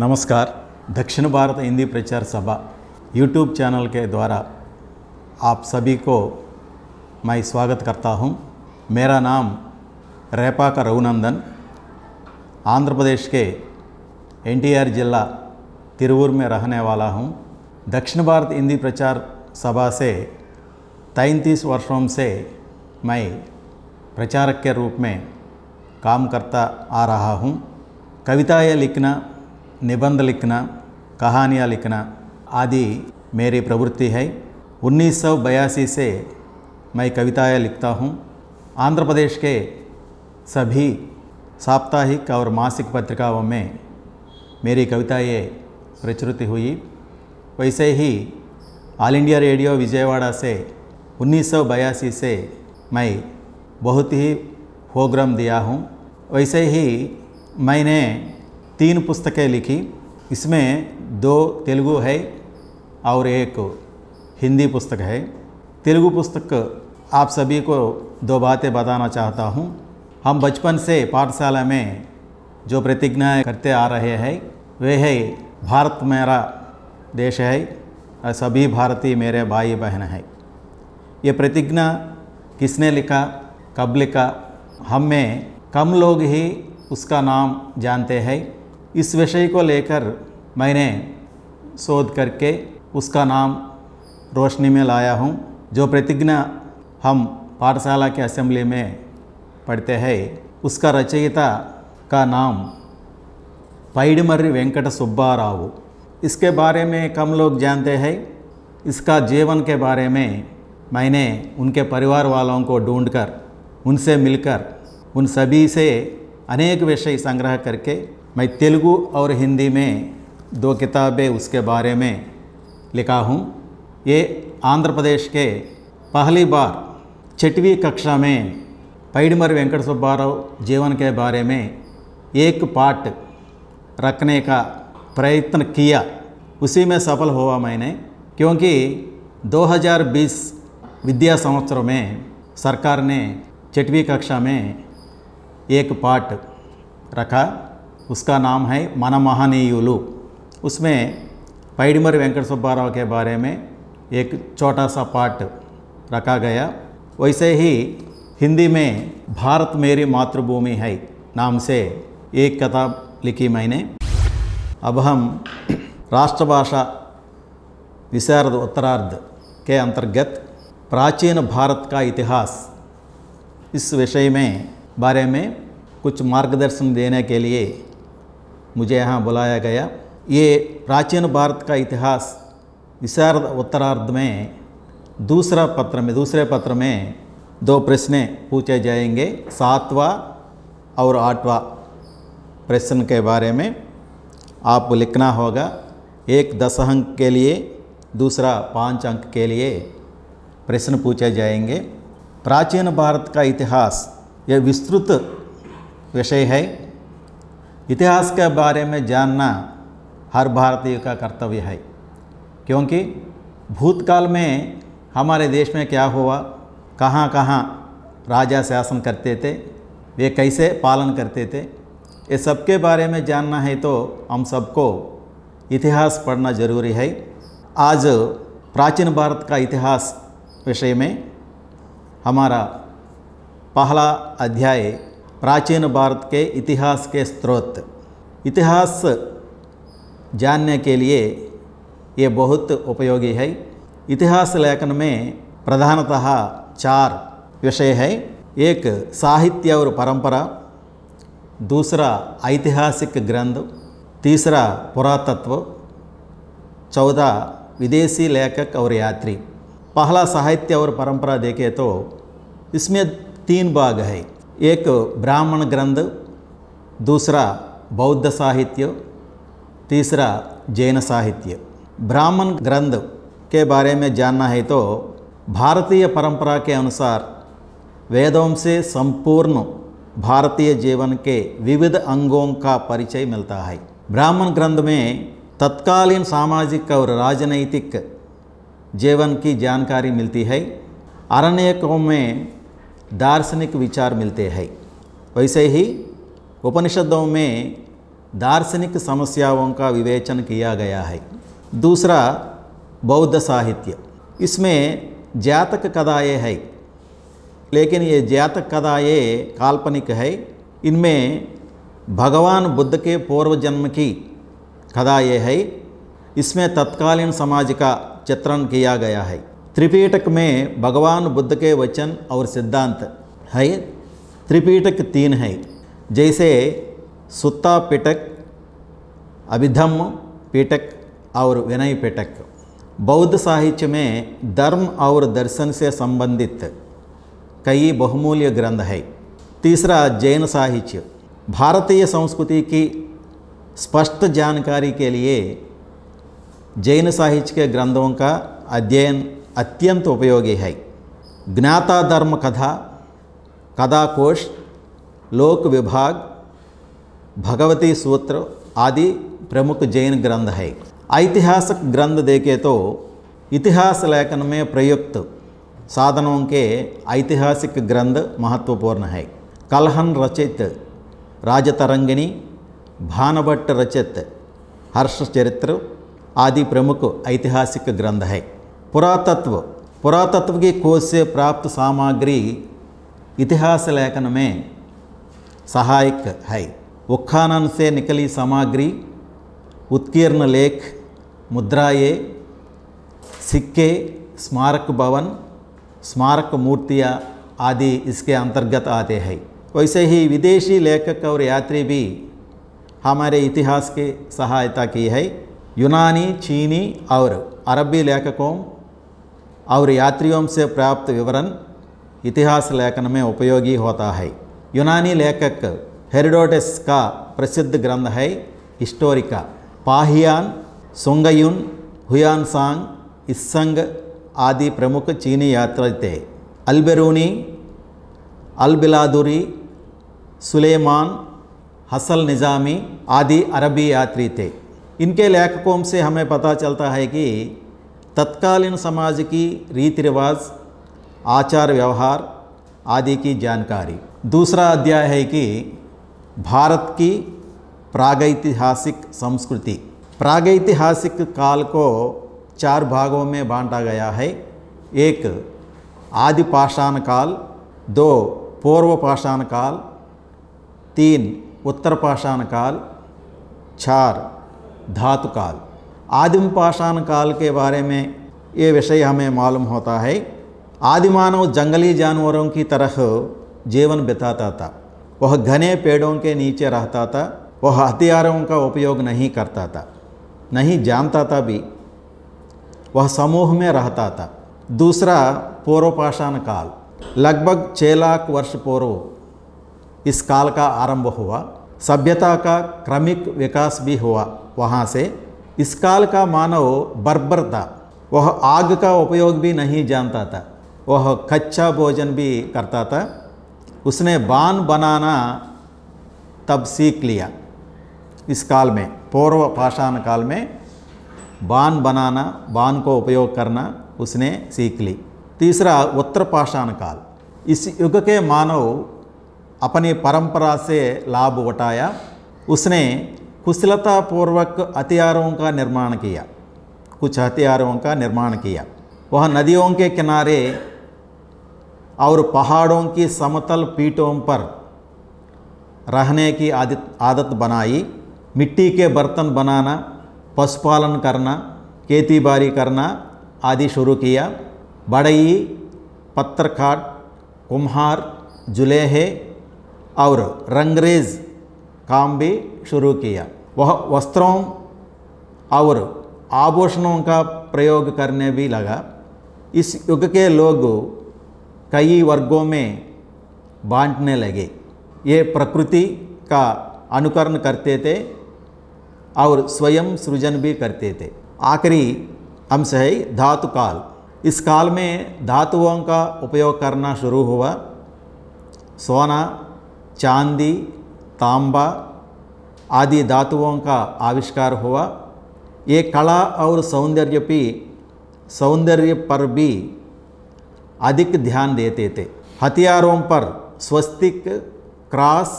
नमस्कार। दक्षिण भारत हिंदी प्रचार सभा यूट्यूब चैनल के द्वारा आप सभी को मैं स्वागत करता हूं। मेरा नाम रेपाक रघुनंदन, आंध्र प्रदेश के एनटीआर जिला तिरुवूर में रहने वाला हूं। दक्षिण भारत हिंदी प्रचार सभा से 33 वर्षों से मैं प्रचारक के रूप में काम करता आ रहा हूं। कविताएं लिखना, निबंध लिखना, कहानियाँ लिखना आदि मेरी प्रवृत्ति है। 1982 से मैं कविताएं लिखता हूँ। आंध्र प्रदेश के सभी साप्ताहिक और मासिक पत्रिकाओं में मेरी कविताएं प्रचुरित हुई। वैसे ही ऑल इंडिया रेडियो विजयवाड़ा से 1982 से मैं बहुत ही प्रोग्राम दिया हूँ। वैसे ही मैंने 3 पुस्तकें लिखी। इसमें 2 तेलुगु है और 1 हिंदी पुस्तक है। तेलुगु पुस्तक आप सभी को 2 बातें बताना चाहता हूँ। हम बचपन से पाठशाला में जो प्रतिज्ञाएं करते आ रहे हैं वे है भारत मेरा देश है और सभी भारतीय मेरे भाई बहन हैं। ये प्रतिज्ञा किसने लिखा, कब लिखा, हम में कम लोग ही उसका नाम जानते हैं। इस विषय को लेकर मैंने शोध करके उसका नाम रोशनी में लाया हूँ। जो प्रतिज्ञा हम पाठशाला के असेंबली में पढ़ते हैं उसका रचयिता का नाम पैडिमर्री वेंकट सुब्बाराव। इसके बारे में कम लोग जानते हैं। इसका जीवन के बारे में मैंने उनके परिवार वालों को ढूंढकर उनसे मिलकर उन सभी से अनेक विषय संग्रह करके मैं तेलुगु और हिंदी में 2 किताबें उसके बारे में लिखा हूँ। ये आंध्र प्रदेश के पहली बार 6वीं कक्षा में पैडिमर्री वेंकट सुब्बाराव जीवन के बारे में एक पाठ रखने का प्रयत्न किया। उसी में सफल हुआ मैंने, क्योंकि 2020 विद्या संवत्सर में सरकार ने 6वीं कक्षा में एक पाठ रखा। उसका नाम है मन महनीयुलु। उसमें पैडिमर्री वेंकट सुब्बाराव के बारे में एक छोटा सा पाठ रखा गया। वैसे ही हिंदी में भारत मेरी मातृभूमि है नाम से एक किताब लिखी मैंने। अब हम राष्ट्रभाषा विशारद उत्तरार्ध के अंतर्गत प्राचीन भारत का इतिहास इस विषय में बारे में कुछ मार्गदर्शन देने के लिए मुझे यहाँ बुलाया गया। ये प्राचीन भारत का इतिहास विशारद उत्तरार्ध में दूसरे पत्र में 2 प्रश्न पूछे जाएंगे। 7वां और 8वां प्रश्न के बारे में आप लिखना होगा। एक 10 अंक के लिए, दूसरा 5 अंक के लिए प्रश्न पूछे जाएंगे। प्राचीन भारत का इतिहास यह विस्तृत विषय है। इतिहास के बारे में जानना हर भारतीय का कर्तव्य है, क्योंकि भूतकाल में हमारे देश में क्या हुआ, कहाँ कहाँ राजा शासन करते थे, वे कैसे पालन करते थे, ये सब के बारे में जानना है तो हम सबको इतिहास पढ़ना जरूरी है। आज प्राचीन भारत का इतिहास विषय में हमारा पहला अध्याय प्राचीन भारत के इतिहास के स्रोत। इतिहास जानने के लिए ये बहुत उपयोगी है। इतिहास लेखन में प्रधानतः 4 विषय है। एक साहित्य और परंपरा, दूसरा ऐतिहासिक ग्रंथ, तीसरा पुरातत्व, चौथा विदेशी लेखक और यात्री। पहला साहित्य और परंपरा देखें तो इसमें 3 भाग है। एक ब्राह्मण ग्रंथ, दूसरा बौद्ध साहित्य, तीसरा जैन साहित्य। ब्राह्मण ग्रंथ के बारे में जानना है तो भारतीय परंपरा के अनुसार वेदों से संपूर्ण भारतीय जीवन के विविध अंगों का परिचय मिलता है। ब्राह्मण ग्रंथ में तत्कालीन सामाजिक और राजनैतिक जीवन की जानकारी मिलती है। अरण्यकों में दार्शनिक विचार मिलते हैं। वैसे ही उपनिषदों में दार्शनिक समस्याओं का विवेचन किया गया है। दूसरा बौद्ध साहित्य, इसमें जातक कथाएँ है, लेकिन ये जातक कथाएँ काल्पनिक है। इनमें भगवान बुद्ध के पूर्व जन्म की कथाएँ है। इसमें तत्कालीन समाज का चित्रण किया गया है। त्रिपिटक में भगवान बुद्ध के वचन और सिद्धांत है। त्रिपिटक 3 है, जैसे सुत्ता पिटक, अभिधम्म पिटक और विनय पिटक। बौद्ध साहित्य में धर्म और दर्शन से संबंधित कई बहुमूल्य ग्रंथ है। तीसरा जैन साहित्य, भारतीय संस्कृति की स्पष्ट जानकारी के लिए जैन साहित्य के ग्रंथों का अध्ययन अत्यंत उपयोगी है। ज्ञाता धर्म कथा, कथाकोश, लोक विभाग, भगवती सूत्र आदि प्रमुख जैन ग्रंथ है। ऐतिहासिक ग्रंथ देखें तो इतिहास लेखन में प्रयुक्त साधनों के ऐतिहासिक ग्रंथ महत्वपूर्ण है। कल्हन रचित राजतरंगिणी, भानभट्ट रचित हर्षचरित्र आदि प्रमुख ऐतिहासिक ग्रंथ है। पुरातत्व की खोज से प्राप्त सामग्री इतिहास लेखन में सहायक है। उत्खनन से निकली सामग्री, उत्कीर्ण लेख, मुद्राएं, सिक्के, स्मारक भवन, स्मारक मूर्तियाँ आदि इसके अंतर्गत आते हैं। वैसे ही विदेशी लेखक और यात्री भी हमारे इतिहास की सहायता की है। यूनानी, चीनी और अरबी लेखकों और यात्रियों से प्राप्त विवरण इतिहास लेखन में उपयोगी होता है। यूनानी लेखक हेरोडोटस का प्रसिद्ध ग्रंथ है हिस्टोरिका। पाहियान, सोंगयुन, हुयानसांग, इस्संग आदि प्रमुख चीनी यात्री थे। अल्बेरूनी, अलबिलादुरी, सुलेमान, हसल निज़ामी आदि अरबी यात्री थे। इनके लेखकों से हमें पता चलता है कि तत्कालीन समाज की रीति रिवाज, आचार व्यवहार आदि की जानकारी। दूसरा अध्याय है कि भारत की प्रागैतिहासिक संस्कृति। प्रागैतिहासिक काल को 4 भागों में बांटा गया है। 1 आदि पाषाण काल, 2 पूर्व पाषाण काल, 3 उत्तर पाषाण काल, 4 धातु काल। आदिम पाषाण काल के बारे में ये विषय हमें मालूम होता है। आदिमानव जंगली जानवरों की तरह जीवन बिताता था। वह घने पेड़ों के नीचे रहता था। वह हथियारों का उपयोग नहीं करता था, नहीं जानता था भी। वह समूह में रहता था। दूसरा पूर्व पाषाण काल, लगभग 6 लाख वर्ष पूर्व इस काल का आरंभ हुआ। सभ्यता का क्रमिक विकास भी हुआ वहाँ से। इस काल का मानव बर्बर था। वह आग का उपयोग भी नहीं जानता था। वह कच्चा भोजन भी करता था। उसने बाण बनाना तब सीख लिया। इस काल में, पूर्व पाषाण काल में बाण बनाना, बाण को उपयोग करना उसने सीख ली। तीसरा उत्तर पाषाण काल, इस युग के मानव अपनी परंपरा से लाभ उठाया। उसने कुशलतापूर्वक हथियारों का निर्माण किया, कुछ हथियारों का निर्माण किया। वह नदियों के किनारे और पहाड़ों की समतल पीठों पर रहने की आदत बनाई। मिट्टी के बर्तन बनाना, पशुपालन करना, खेतीबाड़ी करना आदि शुरू किया। बढ़ई, पत्थरकाट, कुम्हार, जुलेहे और रंगरेज काम भी शुरू किया। वह वस्त्रों और आभूषणों का प्रयोग करने भी लगा। इस युग के लोग कई वर्गों में बांटने लगे। ये प्रकृति का अनुकरण करते थे और स्वयं सृजन भी करते थे। आखिरी अंश है धातु काल। इस काल में धातुओं का उपयोग करना शुरू हुआ। सोना, चांदी, तांबा आदि धातुओं का आविष्कार हुआ। ये कला और सौंदर्य पर भी अधिक ध्यान देते थे। हथियारों पर स्वस्तिक, क्रॉस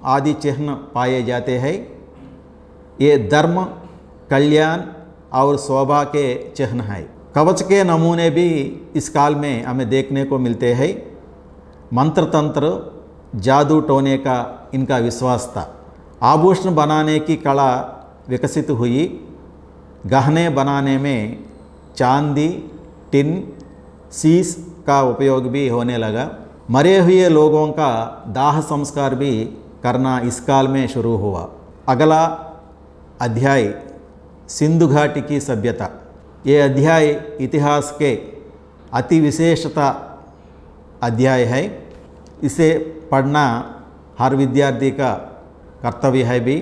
आदि चिन्ह पाए जाते हैं। ये धर्म, कल्याण और शोभा के चिन्ह हैं। कवच के नमूने भी इस काल में हमें देखने को मिलते हैं। मंत्र तंत्र, जादू टोने का इनका विश्वास था। आभूषण बनाने की कला विकसित हुई। गहने बनाने में चांदी, टिन, सीस का उपयोग भी होने लगा। मरे हुए लोगों का दाह संस्कार भी करना इस काल में शुरू हुआ। अगला अध्याय सिंधु घाटी की सभ्यता। ये अध्याय इतिहास के अति विशेषता अध्याय है। इसे पढ़ना हर विद्यार्थी का कर्तव्य है भी,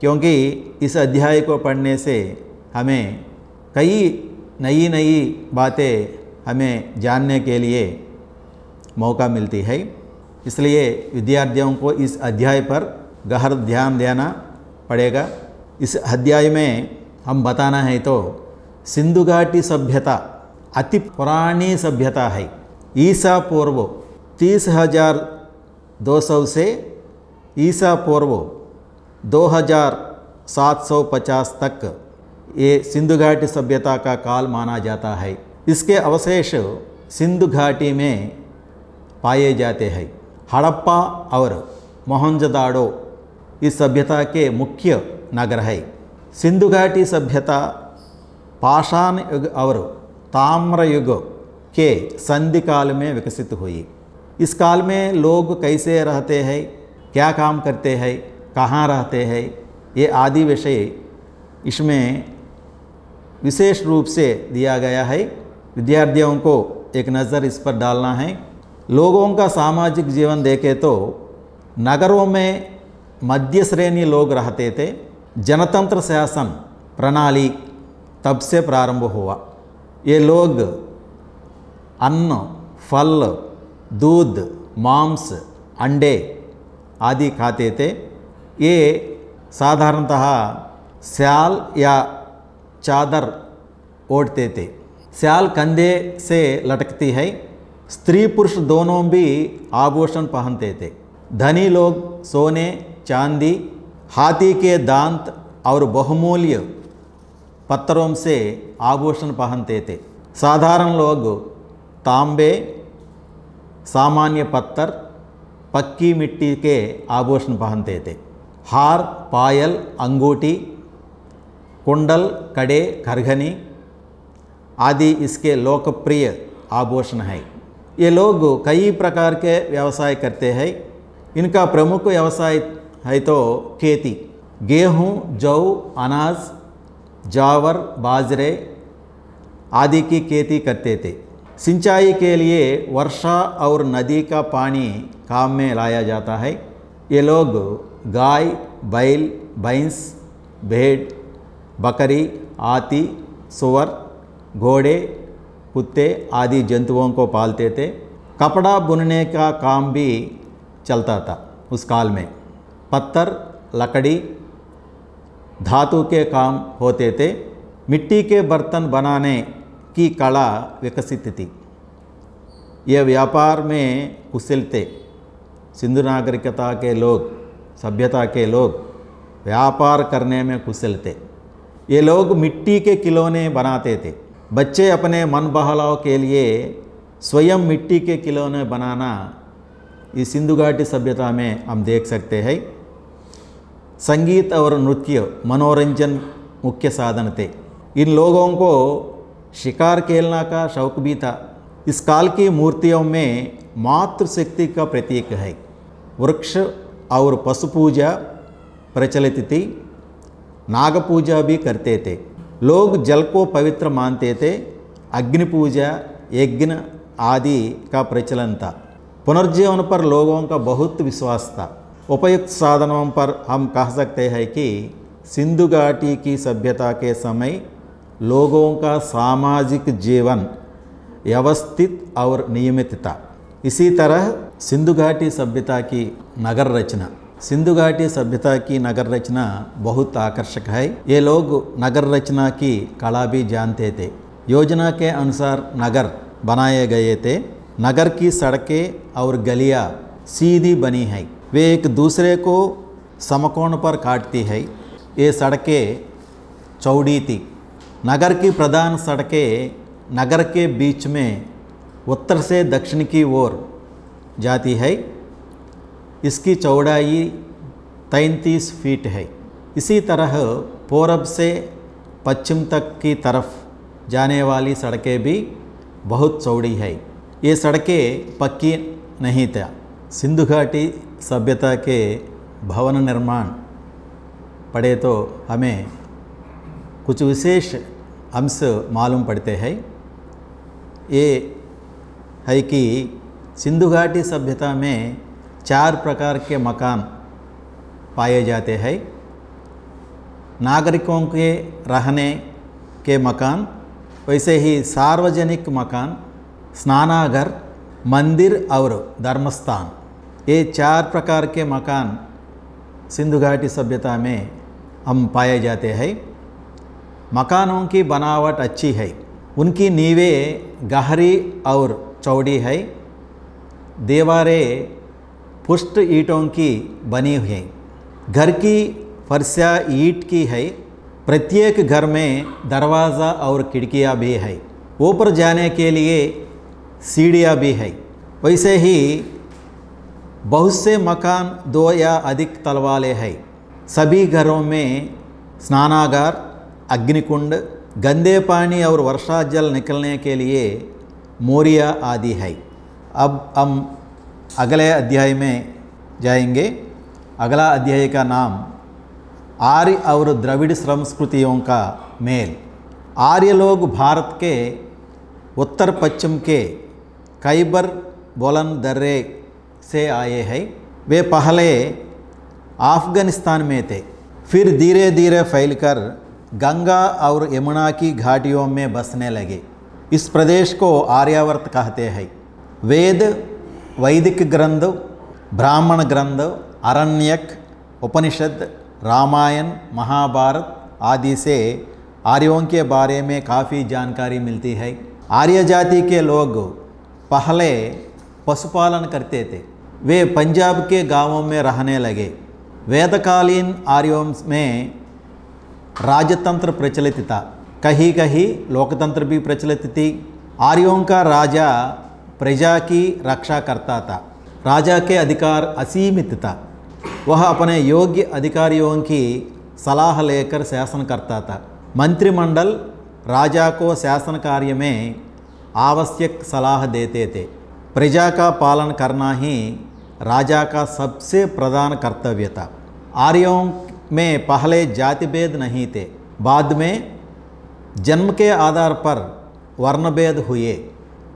क्योंकि इस अध्याय को पढ़ने से हमें कई नई नई बातें हमें जानने के लिए मौका मिलती है। इसलिए विद्यार्थियों को इस अध्याय पर गहन ध्यान देना पड़ेगा। इस अध्याय में हम बताना है तो सिंधु घाटी सभ्यता अति पुरानी सभ्यता है। ईसा पूर्व 30,200 से ईसा पूर्व 2,750 तक ये सिंधु घाटी सभ्यता का काल माना जाता है। इसके अवशेष सिंधु घाटी में पाए जाते हैं। हड़प्पा और मोहनजोदाड़ो इस सभ्यता के मुख्य नगर है। सिंधु घाटी सभ्यता पाषाण युग और ताम्र युग के संधि काल में विकसित हुई। इस काल में लोग कैसे रहते हैं, क्या काम करते हैं, कहाँ रहते हैं, ये आदि विषय इसमें विशेष रूप से दिया गया है। विद्यार्थियों को एक नज़र इस पर डालना है। लोगों का सामाजिक जीवन देखें तो नगरों में मध्य श्रेणी लोग रहते थे। जनतंत्र शासन प्रणाली तब से प्रारंभ हुआ। ये लोग अन्न, फल, दूध, मांस, अंडे आदि खाते थे। ये साधारणतः स्याल या चादर ओढ़ते थे। स्याल कंधे से लटकती है। स्त्री पुरुष दोनों भी आभूषण पहनते थे। धनी लोग सोने, चांदी, हाथी के दांत और बहुमूल्य पत्थरों से आभूषण पहनते थे। साधारण लोग तांबे, सामान्य पत्थर, पक्की मिट्टी के आभूषण पहनते थे। हार, पायल, अंगूठी, कुंडल, कड़े, खरगनी आदि इसके लोकप्रिय आभूषण हैं। ये लोग कई प्रकार के व्यवसाय करते हैं। इनका प्रमुख व्यवसाय है तो खेती। गेहूँ, जौ, अनाज, जावर, बाजरे आदि की खेती करते थे। सिंचाई के लिए वर्षा और नदी का पानी काम में लाया जाता है। ये लोग गाय, बैल, भैंस, भेड़, बकरी, हाथी, सुअर, घोड़े, कुत्ते आदि जंतुओं को पालते थे। कपड़ा बुनने का काम भी चलता था उस काल में। पत्थर, लकड़ी, धातु के काम होते थे। मिट्टी के बर्तन बनाने की कला विकसित थी। ये व्यापार में कुशल थे। सिंधु नागरिकता के लोग, सभ्यता के लोग व्यापार करने में कुशल थे। ये लोग मिट्टी के खिलौने बनाते थे। बच्चे अपने मन बहलाव के लिए स्वयं मिट्टी के खिलौने बनाना इस सिंधु घाटी सभ्यता में हम देख सकते हैं। संगीत और नृत्य मनोरंजन मुख्य साधन थे। इन लोगों को शिकार खेलने का शौक भी था। इस काल की मूर्तियों में मातृशक्ति का प्रतीक है। वृक्ष और पशु पूजा प्रचलित थी। नाग पूजा भी करते थे। लोग जल को पवित्र मानते थे। अग्नि पूजा, यज्ञ आदि का प्रचलन था। पुनर्जीवन पर लोगों का बहुत विश्वास था। उपयुक्त साधनों पर हम कह सकते हैं कि सिंधु घाटी की सभ्यता के समय लोगों का सामाजिक जीवन व्यवस्थित और नियमित था। इसी तरह सिंधु घाटी सभ्यता की नगर रचना, सिंधु घाटी सभ्यता की नगर रचना बहुत आकर्षक है। ये लोग नगर रचना की कला भी जानते थे। योजना के अनुसार नगर बनाए गए थे। नगर की सड़कें और गलियां सीधी बनी हैं। वे एक दूसरे को समकोण पर काटती है। ये सड़कें चौड़ी थी। नगर की प्रधान सड़कें नगर के बीच में उत्तर से दक्षिण की ओर जाती है। इसकी चौड़ाई 33 फीट है। इसी तरह पूरब से पश्चिम तक की तरफ जाने वाली सड़कें भी बहुत चौड़ी है। ये सड़कें पक्की नहीं था। सिंधु घाटी सभ्यता के भवन निर्माण पढ़े तो हमें कुछ विशेष अंश मालूम पड़ते हैं। ये है कि सिंधु घाटी सभ्यता में 4 प्रकार के मकान पाए जाते हैं। नागरिकों के रहने के मकान, वैसे ही सार्वजनिक मकान, स्नानागार, मंदिर और धर्मस्थान, ये 4 प्रकार के मकान सिंधु घाटी सभ्यता में हम पाए जाते हैं। मकानों की बनावट अच्छी है। उनकी नींवें गहरी और चौड़ी है। दीवारें पुष्ट ईंटों की बनी हुई हैं। घर की फर्शियाँ ईंट की है। प्रत्येक घर में दरवाज़ा और खिड़कियाँ भी है। ऊपर जाने के लिए सीढ़ियाँ भी है। वैसे ही बहुत से मकान 2 या अधिक तल वाले हैं। सभी घरों में स्नानागार, अग्निकुंड, गंदे पानी और वर्षा जल निकलने के लिए मोरिया आदि है। अब हम अगले अध्याय में जाएंगे। अगला अध्याय का नाम आर्य और द्रविड़ संस्कृतियों का मेल। आर्य लोग भारत के उत्तर पश्चिम के खैबर बुलंद दर्रे से आए हैं। वे पहले अफ़गानिस्तान में थे, फिर धीरे धीरे फैलकर गंगा और यमुना की घाटियों में बसने लगे। इस प्रदेश को आर्यावर्त कहते हैं। वेद, वैदिक ग्रंथ, ब्राह्मण ग्रंथ, अरण्यक, उपनिषद, रामायण, महाभारत आदि से आर्यों के बारे में काफ़ी जानकारी मिलती है। आर्य जाति के लोग पहले पशुपालन करते थे। वे पंजाब के गांवों में रहने लगे। वेदकालीन आर्यों में राजतंत्र प्रचलित था। कहीं कहीं लोकतंत्र भी प्रचलित थी। आर्यों का राजा प्रजा की रक्षा करता था। राजा के अधिकार असीमित था। वह अपने योग्य अधिकारियों की सलाह लेकर शासन करता था। मंत्रिमंडल राजा को शासन कार्य में आवश्यक सलाह देते थे। प्रजा का पालन करना ही राजा का सबसे प्रधान कर्तव्य था। आर्यों में पहले जाति भेद नहीं थे। बाद में जन्म के आधार पर वर्णभेद हुए।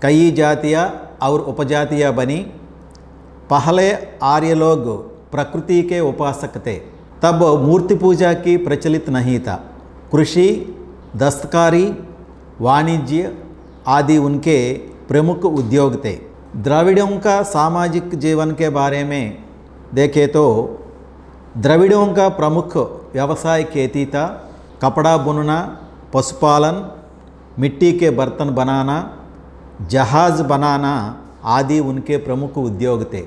कई जातियाँ और उपजातियाँ बनी। पहले आर्य लोग प्रकृति के उपासक थे। तब मूर्ति पूजा की प्रचलित नहीं था। कृषि, दस्तकारी, वाणिज्य आदि उनके प्रमुख उद्योग थे। द्रविड़ों का सामाजिक जीवन के बारे में देखें तो द्रविड़ों का प्रमुख व्यवसाय खेती था। कपड़ा बुनना, पशुपालन, मिट्टी के बर्तन बनाना, जहाज़ बनाना आदि उनके प्रमुख उद्योग थे।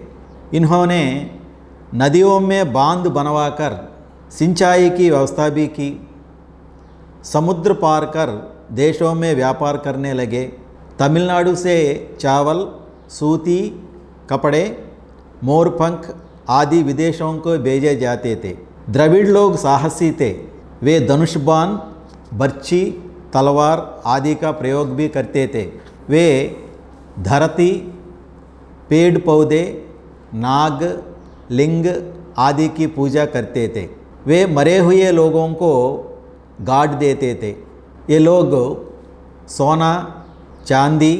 इन्होंने नदियों में बांध बनवाकर सिंचाई की व्यवस्था भी की। समुद्र पार कर देशों में व्यापार करने लगे। तमिलनाडु से चावल, सूती कपड़े, मोरपंख आदि विदेशों को भेजे जाते थे। द्रविड़ लोग साहसी थे। वे धनुष बाण, बर्छी, तलवार आदि का प्रयोग भी करते थे। वे धरती, पेड़ पौधे, नाग, लिंग आदि की पूजा करते थे। वे मरे हुए लोगों को गाड़ देते थे। ये लोग सोना, चांदी,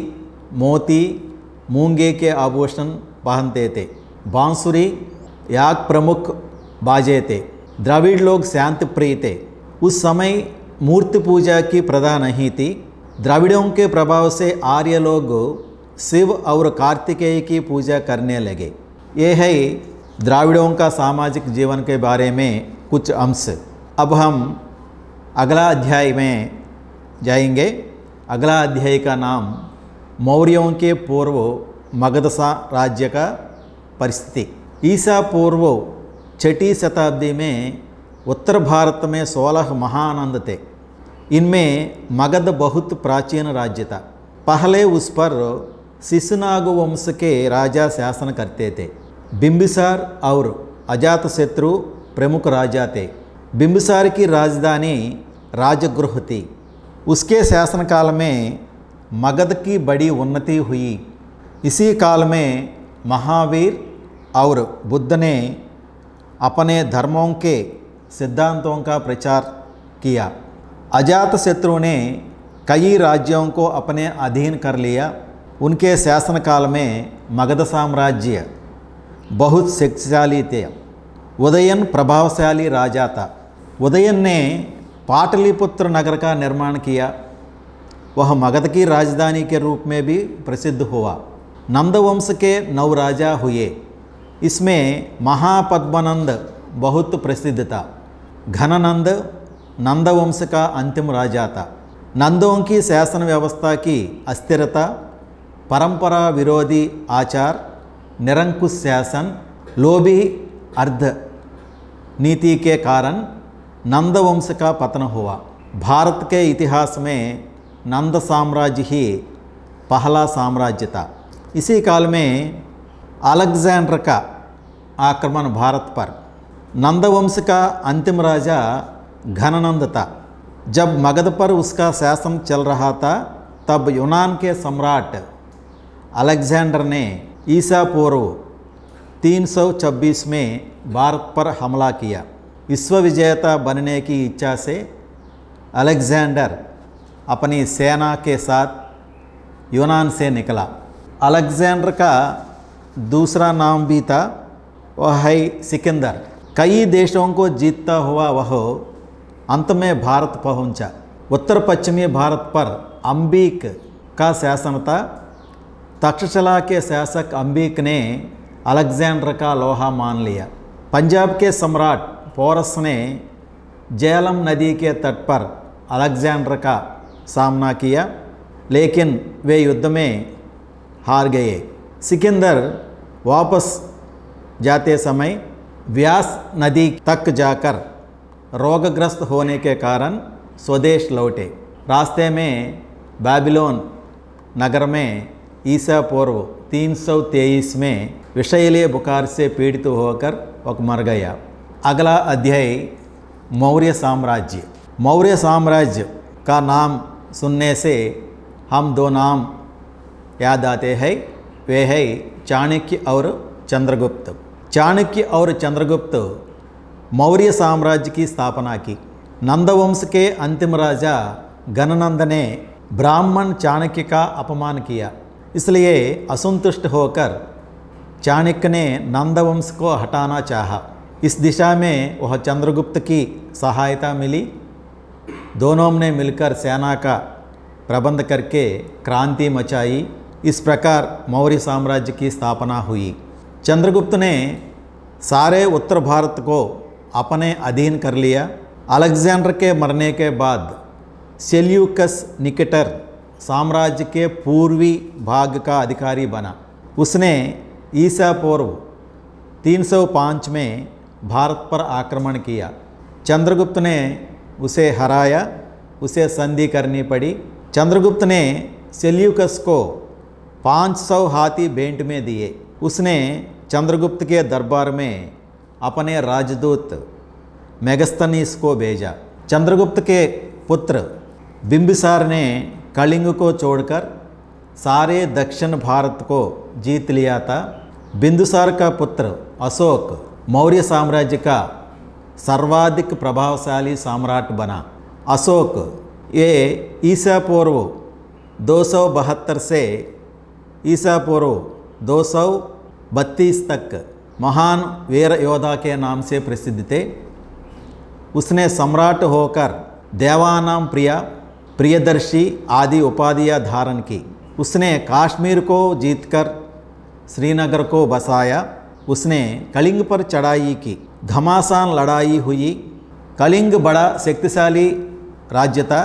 मोती, मूंगे के आभूषण पहनते थे। बांसुरी याग प्रमुख बाजे थे। द्रविड़ लोग शांत प्रिय थे। उस समय मूर्ति पूजा की प्रथा नहीं थी। द्रविड़ों के प्रभाव से आर्य लोग शिव और कार्तिकेय की पूजा करने लगे। ये है द्राविड़ों का सामाजिक जीवन के बारे में कुछ अंश। अब हम अगला अध्याय में जाएंगे। अगला अध्याय का नाम मौर्यों के पूर्व मगध राज्य का परिस्थिति। ईसा पूर्व 6वीं शताब्दी में उत्तर भारत में 16 महानंद थे। इनमें मगध बहुत प्राचीन राज्य था। पहले उस पर शिशुनाग वंश के राजा शासन करते थे। बिंबिसार और अजातशत्रु प्रमुख राजा थे। बिंबिसार की राजधानी राजगृह थी। उसके शासनकाल में मगध की बड़ी उन्नति हुई। इसी काल में महावीर और बुद्ध ने अपने धर्मों के सिद्धांतों का प्रचार किया। अजातशत्रु ने कई राज्यों को अपने अधीन कर लिया। उनके शासनकाल में मगध साम्राज्य बहुत शक्तिशाली थे। उदयन प्रभावशाली राजा था। उदयन ने पाटलिपुत्र नगर का निर्माण किया। वह मगध की राजधानी के रूप में भी प्रसिद्ध हुआ। नंदवंश के 9 राजा हुए। इसमें महापद्मनंद बहुत प्रसिद्ध था। घननंद नंदवंश का अंतिम राजा था। नंदों की शासन व्यवस्था की अस्थिरता, परंपरा विरोधी आचार, निरंकुश शासन, लोभी अर्ध नीति के कारण नंदवंश का पतन हुआ। भारत के इतिहास में नंद साम्राज्य ही पहला साम्राज्य था। इसी काल में अलेक्जेंडर का आक्रमण भारत पर। नंदवंश का अंतिम राजा घननंद था। जब मगध पर उसका शासन चल रहा था तब यूनान के सम्राट अलेक्जेंडर ने ईसा पूर्व 326 में भारत पर हमला किया। विश्व विजेता बनने की इच्छा से अलेक्जेंडर अपनी सेना के साथ यूनान से निकला। अलेक्जेंडर का दूसरा नाम भी था, वह है सिकंदर। कई देशों को जीतता हुआ वह अंत में भारत पहुंचा। उत्तर पश्चिमी भारत पर अंबिक का शासन था। तक्षशिला के शासक अंबिक ने अलेक्जेंडर का लोहा मान लिया। पंजाब के सम्राट पोरस ने झेलम नदी के तट पर अलेक्जेंडर का सामना किया, लेकिन वे युद्ध में हार गए। सिकंदर वापस जाते समय व्यास नदी तक जाकर रोगग्रस्त होने के कारण स्वदेश लौटे। रास्ते में बाबिलोन नगर में ईसा पूर्व 323 में विषैले बुखार से पीड़ित होकर वह मर गया। अगला अध्याय मौर्य साम्राज्य। मौर्य साम्राज्य का नाम सुनने से हम 2 नाम याद आते हैं। वे है चाणक्य और चंद्रगुप्त। चाणक्य और चंद्रगुप्त मौर्य साम्राज्य की स्थापना की। नंदवंश के अंतिम राजा घननंद ने ब्राह्मण चाणक्य का अपमान किया, इसलिए असंतुष्ट होकर चाणक्य ने नंदवंश को हटाना चाहा। इस दिशा में वह चंद्रगुप्त की सहायता मिली। दोनों ने मिलकर सेना का प्रबंध करके क्रांति मचाई। इस प्रकार मौर्य साम्राज्य की स्थापना हुई। चंद्रगुप्त ने सारे उत्तर भारत को अपने अधीन कर लिया। अलेक्जेंडर के मरने के बाद सेल्यूकस निकेटर साम्राज्य के पूर्वी भाग का अधिकारी बना। उसने ईसा पूर्व 305 में भारत पर आक्रमण किया। चंद्रगुप्त ने उसे हराया, उसे संधि करनी पड़ी। चंद्रगुप्त ने सेल्यूकस को 500 हाथी भेंट में दिए। उसने चंद्रगुप्त के दरबार में अपने राजदूत मेगस्थनीस को भेजा। चंद्रगुप्त के पुत्र बिंबिसार ने कलिंग को छोड़कर सारे दक्षिण भारत को जीत लिया था। बिंदुसार का पुत्र अशोक मौर्य साम्राज्य का सर्वाधिक प्रभावशाली सम्राट बना। अशोक ये ईसा पूर्व 272 से ईसा पूर्व 232 तक महान वीर योद्धा के नाम से प्रसिद्ध थे। उसने सम्राट होकर देवानाम प्रियदर्शी आदि उपाधियां धारण की। उसने कश्मीर को जीतकर श्रीनगर को बसाया। उसने कलिंग पर चढ़ाई की। घमासान लड़ाई हुई। कलिंग बड़ा शक्तिशाली राज्य था।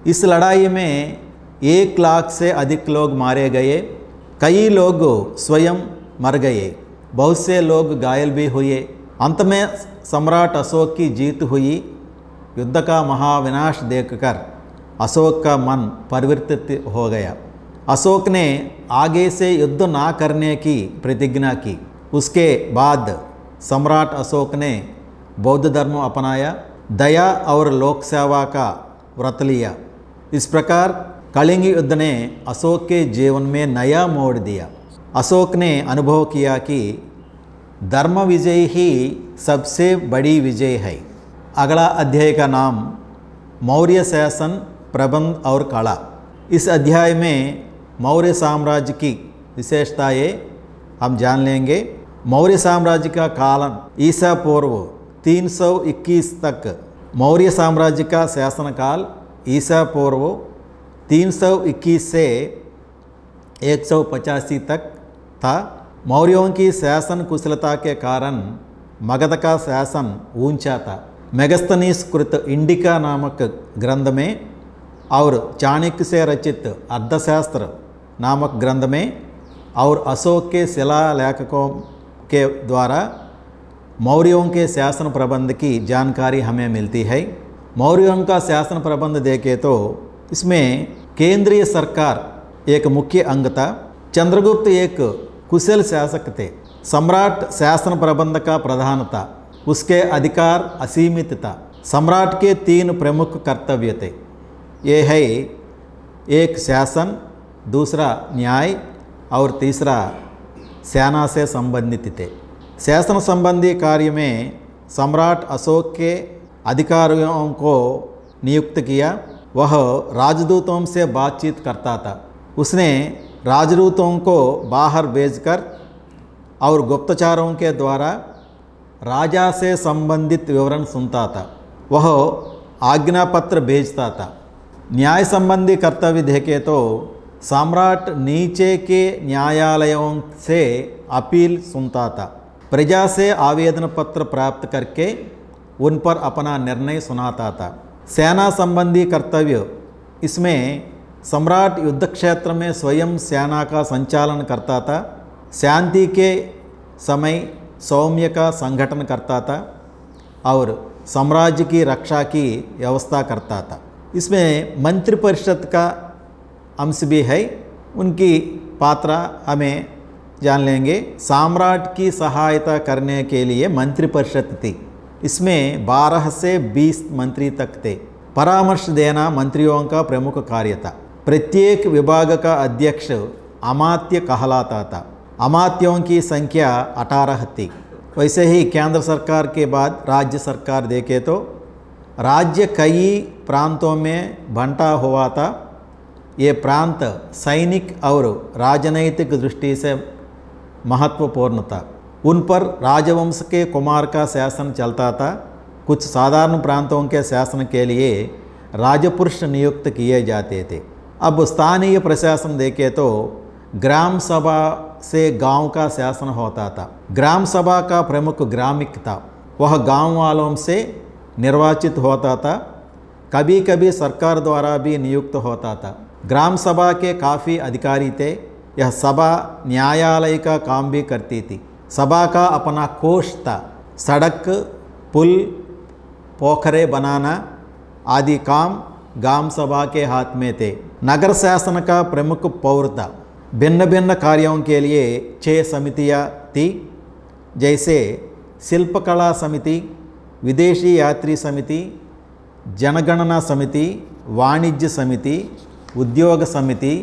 इस लड़ाई में 1 लाख से अधिक लोग मारे गए। कई लोग स्वयं मर गए। बहुत से लोग घायल भी हुए। अंत में सम्राट अशोक की जीत हुई। युद्ध का महाविनाश देखकर अशोक का मन परिवर्तित हो गया। अशोक ने आगे से युद्ध ना करने की प्रतिज्ञा की। उसके बाद सम्राट अशोक ने बौद्ध धर्म अपनाया, दया और लोक सेवा का व्रत लिया। इस प्रकार कलिंग युद्ध ने अशोक के जीवन में नया मोड़ दिया। अशोक ने अनुभव किया कि धर्म विजय ही सबसे बड़ी विजय है। अगला अध्याय का नाम मौर्य शासन, प्रबंध और कला। इस अध्याय में मौर्य साम्राज्य की विशेषताएं हम जान लेंगे। मौर्य साम्राज्य का कालन ईसा पूर्व 321 तक। मौर्य साम्राज्य का शासनकाल ईसा पूर्व 321 से 185 तक था। मौर्यों की शासन कुशलता के कारण मगध का शासन ऊंचा था। मेगस्थनीस कृत इंडिका नामक ग्रंथ में और चाणक्य से रचित अर्थशास्त्र नामक ग्रंथ में और अशोक के शिलालेखकों के द्वारा मौर्यों के शासन प्रबंध की जानकारी हमें मिलती है। मौर्यों का शासन प्रबंध देखें तो इसमें केंद्रीय सरकार एक मुख्य अंग था। चंद्रगुप्त एक कुशल शासक थे। सम्राट शासन प्रबंध का प्रधान था। उसके अधिकार असीमित था। सम्राट के 3 प्रमुख कर्तव्य थे। ये है एक शासन, दूसरा न्याय और तीसरा सेना से संबंधित थे। शासन संबंधी कार्य में सम्राट अशोक के अधिकारियों को नियुक्त किया। वह राजदूतों से बातचीत करता था। उसने राजदूतों को बाहर भेजकर और गुप्तचरों के द्वारा राजा से संबंधित विवरण सुनता था। वह आज्ञा पत्र भेजता था। न्याय संबंधी कर्तव्य देखे तो सम्राट नीचे के न्यायालयों से अपील सुनता था। प्रजा से आवेदन पत्र प्राप्त करके उन पर अपना निर्णय सुनाता था। सेना संबंधी कर्तव्य, इसमें सम्राट युद्ध क्षेत्र में स्वयं सेना का संचालन करता था। शांति के समय सौम्य का संगठन करता था और साम्राज्य की रक्षा की व्यवस्था करता था। इसमें मंत्रिपरिषद का अंश भी है। उनकी पात्र हमें जान लेंगे। सम्राट की सहायता करने के लिए मंत्रिपरिषद थी। इसमें 12 से 20 मंत्री तक थे। परामर्श देना मंत्रियों का प्रमुख कार्य था। प्रत्येक विभाग का अध्यक्ष अमात्य कहलाता था। अमात्यों की संख्या 18 थी। वैसे ही केंद्र सरकार के बाद राज्य सरकार देखे तो राज्य कई प्रांतों में बंटा हुआ था। ये प्रांत सैनिक और राजनैतिक दृष्टि से महत्वपूर्ण था। उन पर राजवंश के कुमार का शासन चलता था। कुछ साधारण प्रांतों के शासन के लिए राजपुरुष नियुक्त किए जाते थे। अब स्थानीय प्रशासन देखें तो ग्राम सभा से गांव का शासन होता था। ग्राम सभा का प्रमुख ग्रामिक था। वह गांव वालों से निर्वाचित होता था। कभी कभी सरकार द्वारा भी नियुक्त होता था। ग्राम सभा के काफ़ी अधिकारी थे। यह सभा न्यायालय का काम भी करती थी। सभा का अपना कोष था। सड़क, पुल, पोखरे बनाना आदि काम ग्राम सभा के हाथ में थे। नगर शासन का प्रमुख पौर था। भिन्न भिन्न कार्यों के लिए 6 समितियाँ थी, जैसे शिल्पकला समिति, विदेशी यात्री समिति, जनगणना समिति, वाणिज्य समिति, उद्योग समिति,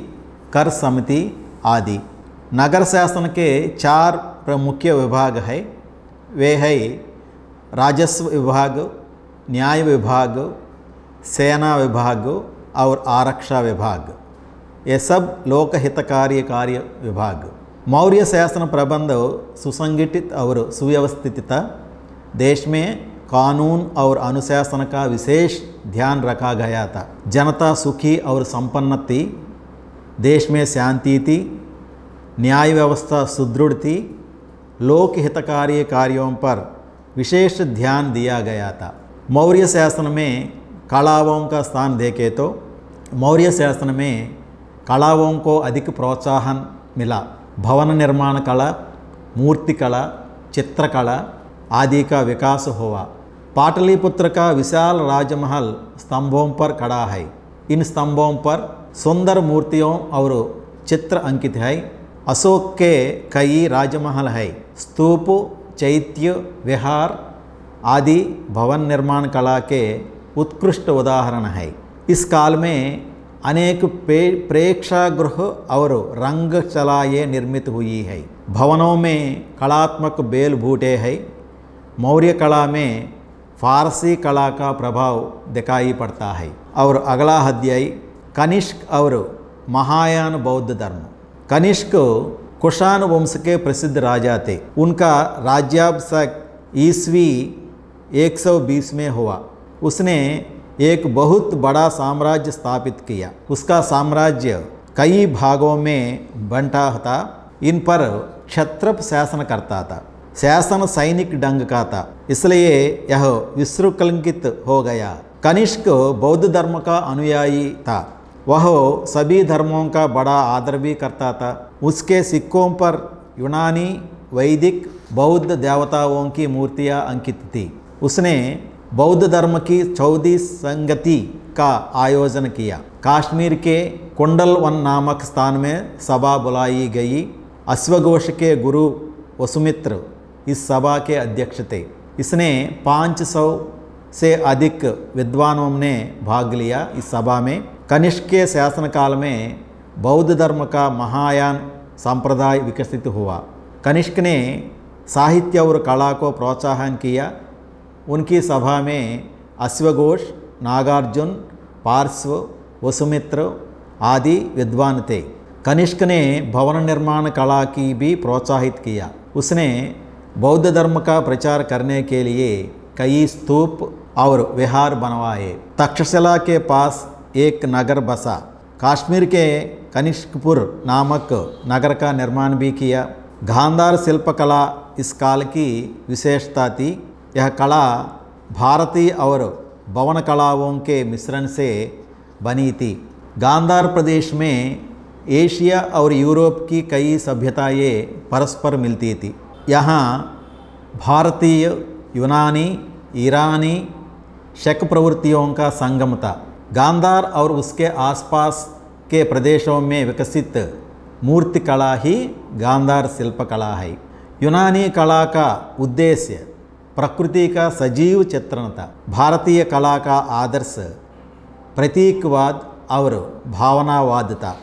कर समिति आदि। नगर शासन के 4 प्रमुख विभाग है। वे है राजस्व विभाग, न्याय विभाग, सेना विभाग और आरक्षा विभाग। ये सब लोकहितकारी कार्य विभाग। मौर्य शासन प्रबंध सुसंगठित और सुव्यवस्थित था। देश में कानून और अनुशासन का विशेष ध्यान रखा गया था। जनता सुखी और संपन्न थी। देश में शांति थी। न्याय व्यवस्था सुदृढ़ थी। लोकहितकारी कार्यों पर विशेष ध्यान दिया गया था। मौर्य शासन में कलाओं का स्थान देखें तो मौर्य शासन में कलाओं को अधिक प्रोत्साहन मिला। भवन निर्माण कला, मूर्ति कला, चित्रकला आदि का विकास हुआ। पाटलिपुत्र का विशाल राजमहल स्तंभों पर खड़ा है। इन स्तंभों पर सुंदर मूर्तियों और चित्र अंकित है। अशोक के कई राजमहल है। स्तूप, चैत्य, विहार आदि भवन निर्माण कला के उत्कृष्ट उदाहरण है। इस काल में अनेक प्रेक्षागृह और रंगशालाएं निर्मित हुई है। भवनों में कलात्मक बेल बूटे हैं। मौर्य कला में फारसी कला का प्रभाव दिखाई पड़ता है। और अगला अध्याय कनिष्क और महायान बौद्ध धर्म। कनिष्क कुषाण वंश के प्रसिद्ध राजा थे। उनका राज्याभिषेक ईस्वी 120 में हुआ। उसने एक बहुत बड़ा साम्राज्य स्थापित किया। उसका साम्राज्य कई भागों में बंटा था। इन पर क्षत्रप शासन करता था। शासन सैनिक ढंग का था, इसलिए यह विश्वकलंकित हो गया। कनिष्क बौद्ध धर्म का अनुयायी था। वह सभी धर्मों का बड़ा आदर भी करता था। उसके सिक्कों पर यूनानी, वैदिक, बौद्ध देवताओं की मूर्तियां अंकित थी। उसने बौद्ध धर्म की 14 संगति का आयोजन किया। कश्मीर के कुंडलवन नामक स्थान में सभा बुलाई गई। अश्वघोष के गुरु वसुमित्र इस सभा के अध्यक्ष थे। इसने 500 से अधिक विद्वानों ने भाग लिया इस सभा में। कनिष्क के शासनकाल में बौद्ध धर्म का महायान संप्रदाय विकसित हुआ। कनिष्क ने साहित्य और कला को प्रोत्साहन किया। उनकी सभा में अश्वघोष, नागार्जुन, पार्श्व, वसुमित्र आदि विद्वान थे। कनिष्क ने भवन निर्माण कला की भी प्रोत्साहित किया। उसने बौद्ध धर्म का प्रचार करने के लिए कई स्तूप और विहार बनवाए। तक्षशिला के पास एक नगर बसा। कश्मीर के कनिष्कपुर नामक नगर का निर्माण भी किया। गांधार शिल्पकला इस काल की विशेषता थी। यह कला भारतीय और भवन कलाओं के मिश्रण से बनी थी। गांधार प्रदेश में एशिया और यूरोप की कई सभ्यताएं परस्पर मिलती थी। यहाँ भारतीय, यूनानी, ईरानी शक प्रवृत्तियों का संगम था। गांधार और उसके आसपास के प्रदेशों में विकसित मूर्ति कला ही गांधार शिल्पकला है। यूनानी कला का उद्देश्य प्रकृति का सजीव चित्रण था। भारतीय कला का आदर्श प्रतीकवाद और भावनावाद था।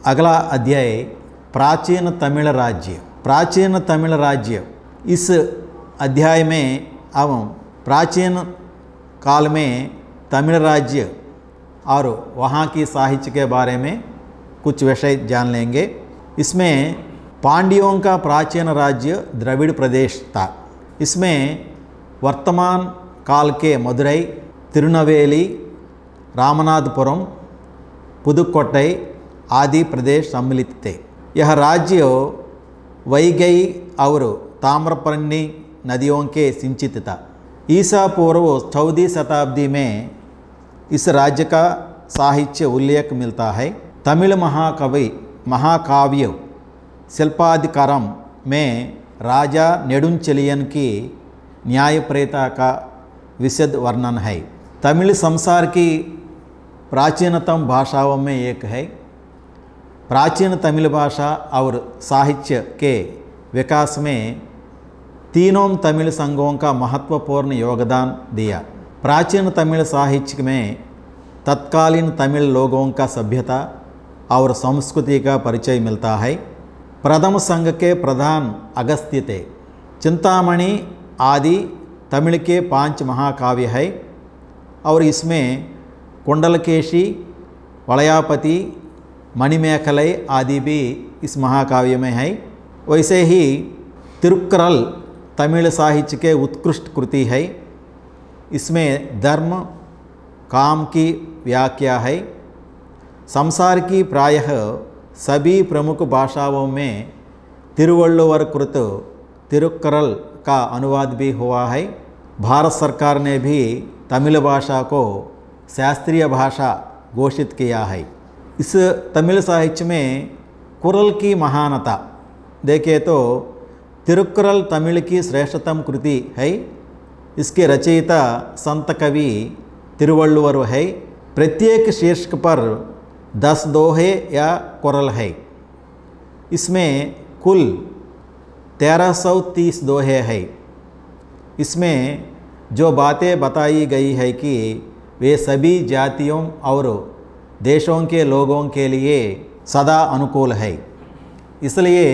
अगला अध्याय प्राचीन तमिल राज्य। प्राचीन तमिल राज्य। इस अध्याय में हम प्राचीन काल में तमिल राज्य और वहाँ की साहित्य के बारे में कुछ विषय जान लेंगे। इसमें पांड्यों का प्राचीन राज्य द्रविड़ प्रदेश था। इसमें वर्तमान काल के मदुरई, तिरुनेलवेली, रामनाथपुरम, पुदुकोट्टई आदि प्रदेश सम्मिलित थे। यह राज्य वैगई और ताम्रपर्णी नदियों के सिंचित था। ईसा पूर्व 14वीं शताब्दी में इस राज्य का साहित्य उल्लेख मिलता है। तमिल महाकाव्य शिल्पाधिकारम में राजा नेडुंचलियन की न्यायप्रेता का विशद वर्णन है। तमिल संसार की प्राचीनतम भाषाओं में एक है। प्राचीन तमिल भाषा और साहित्य के विकास में तीनों तमिल संघों का महत्वपूर्ण योगदान दिया। प्राचीन तमिल साहित्य में तत्कालीन तमिल लोगों का सभ्यता और संस्कृति का परिचय मिलता है। प्रथम संघ के प्रधान अगस्त्य थे। चिंतामणि आदि तमिल के 5 महाकाव्य है और इसमें कुंडलकेशी, वलयापति, मणिमेखलाई आदि भी इस महाकाव्य में है। वैसे ही तिरुक्कुरल तमिल साहित्य के उत्कृष्ट कृति है। इसमें धर्म, काम की व्याख्या है। संसार की प्रायः सभी प्रमुख भाषाओं में तिरुवल्लुवर कृत तिरुक्कुरल का अनुवाद भी हुआ है। भारत सरकार ने भी तमिल भाषा को शास्त्रीय भाषा घोषित किया है। इस तमिल साहित्य में कुरल की महानता देखें तो तिरुक्कुरल तमिल की श्रेष्ठतम कृति है। इसके रचयिता संत कवि तिरुवल्लुवर है। प्रत्येक शीर्षक पर 10 दोहे या कुरल है। इसमें कुल 1330 दोहे है। इसमें जो बातें बताई गई है कि वे सभी जातियों और देशों के लोगों के लिए सदा अनुकूल है। इसलिए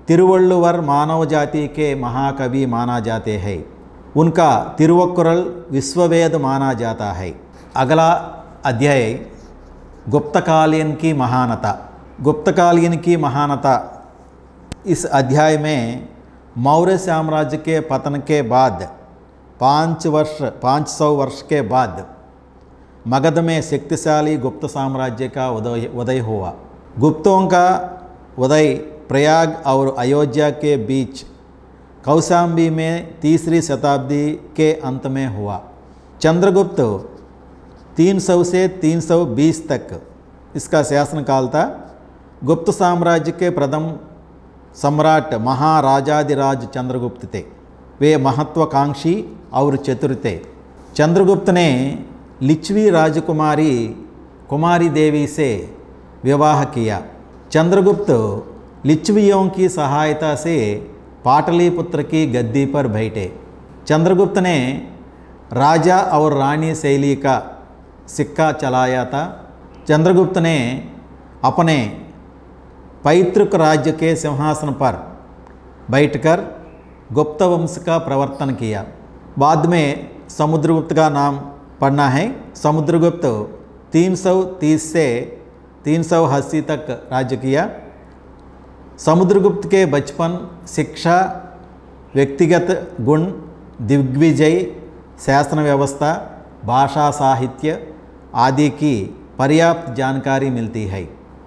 तिरुवल्लुवर मानव जाति के महाकवि माना जाते हैं। उनका तिरुवक्कुरल विश्ववेद माना जाता है। अगला अध्याय गुप्तकालीन की महानता। गुप्तकालीन की महानता इस अध्याय में मौर्य साम्राज्य के पतन के बाद 500 वर्ष के बाद मगध में शक्तिशाली गुप्त साम्राज्य का उदय हुआ। गुप्तों का उदय प्रयाग और अयोध्या के बीच कौशाम्बी में 3री शताब्दी के अंत में हुआ। चंद्रगुप्त 300 से 320 तक इसका शासनकाल था। गुप्त साम्राज्य के प्रथम सम्राट महाराजाधिराज चंद्रगुप्त थे। वे महत्वाकांक्षी और चतुर थे। चंद्रगुप्त ने लिच्छवी राजकुमारी कुमारी देवी से विवाह किया। चंद्रगुप्त लिच्छवियों की सहायता से पाटलिपुत्र की गद्दी पर बैठे। चंद्रगुप्त ने राजा और रानी शैली का सिक्का चलाया था। चंद्रगुप्त ने अपने पैतृक राज्य के सिंहासन पर बैठकर गुप्त वंश का प्रवर्तन किया। बाद में समुद्रगुप्त का नाम पढ़ना है। समुद्रगुप्त 330 से 380 तक राज्य किया। समुद्रगुप्त के बचपन, शिक्षा, व्यक्तिगत गुण, दिग्विजय, शासन व्यवस्था, भाषा साहित्य आदि की पर्याप्त जानकारी मिलती है।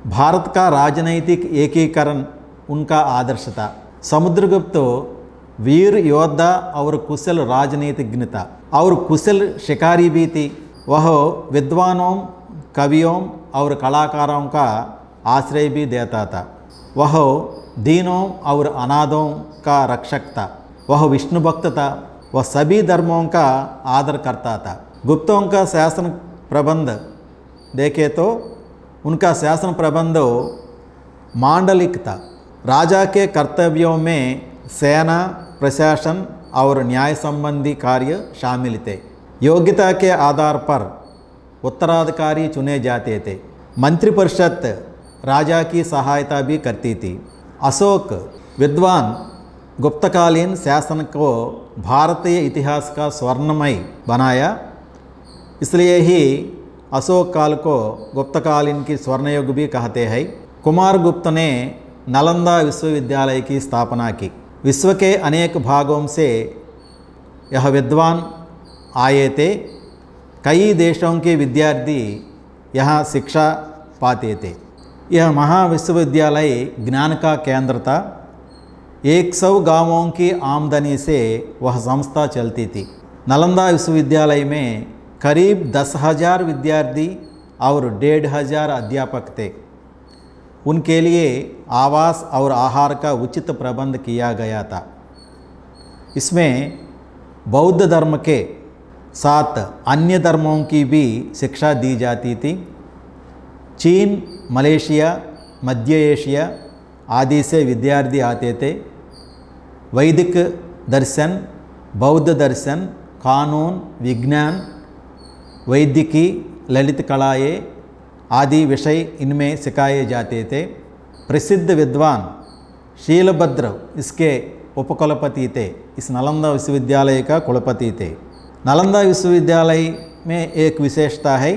भारत का राजनैतिक एकीकरण उनका आदर्श था। समुद्रगुप्त वीर योद्धा और कुशल राजनीतिज्ञ था और कुशल शिकारी भी थी। वह विद्वानों, कवियों और कलाकारों का आश्रय भी देता था। वह दीनों और अनाथों का रक्षक था। वह विष्णु भक्त था। वह सभी धर्मों का आदर करता था। गुप्तों का शासन प्रबंध देखे तो उनका शासन प्रबंध मांडलिक था। राजा के कर्तव्यों में सेना, प्रशासन और न्याय संबंधी कार्य शामिल थे। योग्यता के आधार पर उत्तराधिकारी चुने जाते थे। मंत्रिपरिषद राजा की सहायता भी करती थी। अशोक विद्वान गुप्तकालीन शासन को भारतीय इतिहास का स्वर्णमय बनाया। इसलिए ही अशोक काल को गुप्तकालीन की स्वर्णयुग भी कहते हैं। कुमारगुप्त ने नालंदा विश्वविद्यालय की स्थापना की। विश्व के अनेक भागों से यह विद्वान आए थे। कई देशों के विद्यार्थी यहाँ शिक्षा पाते थे। यह महाविश्वविद्यालय ज्ञान का केंद्र था। 100 गांवों की आमदनी से वह संस्था चलती थी। नालंदा विश्वविद्यालय में करीब 10,000 विद्यार्थी और 1,500 अध्यापक थे। उनके लिए आवास और आहार का उचित प्रबंध किया गया था। इसमें बौद्ध धर्म के साथ अन्य धर्मों की भी शिक्षा दी जाती थी। चीन, मलेशिया, मध्य एशिया आदि से विद्यार्थी आते थे। वैदिक दर्शन, बौद्ध दर्शन, कानून, विज्ञान, वैदिकी, ललित कलाएँ आदि विषय इनमें सिखाए जाते थे। प्रसिद्ध विद्वान शीलभद्र इसके उपकुलपति थे। इस नालंदा विश्वविद्यालय का कुलपति थे। नालंदा विश्वविद्यालय में एक विशेषता है।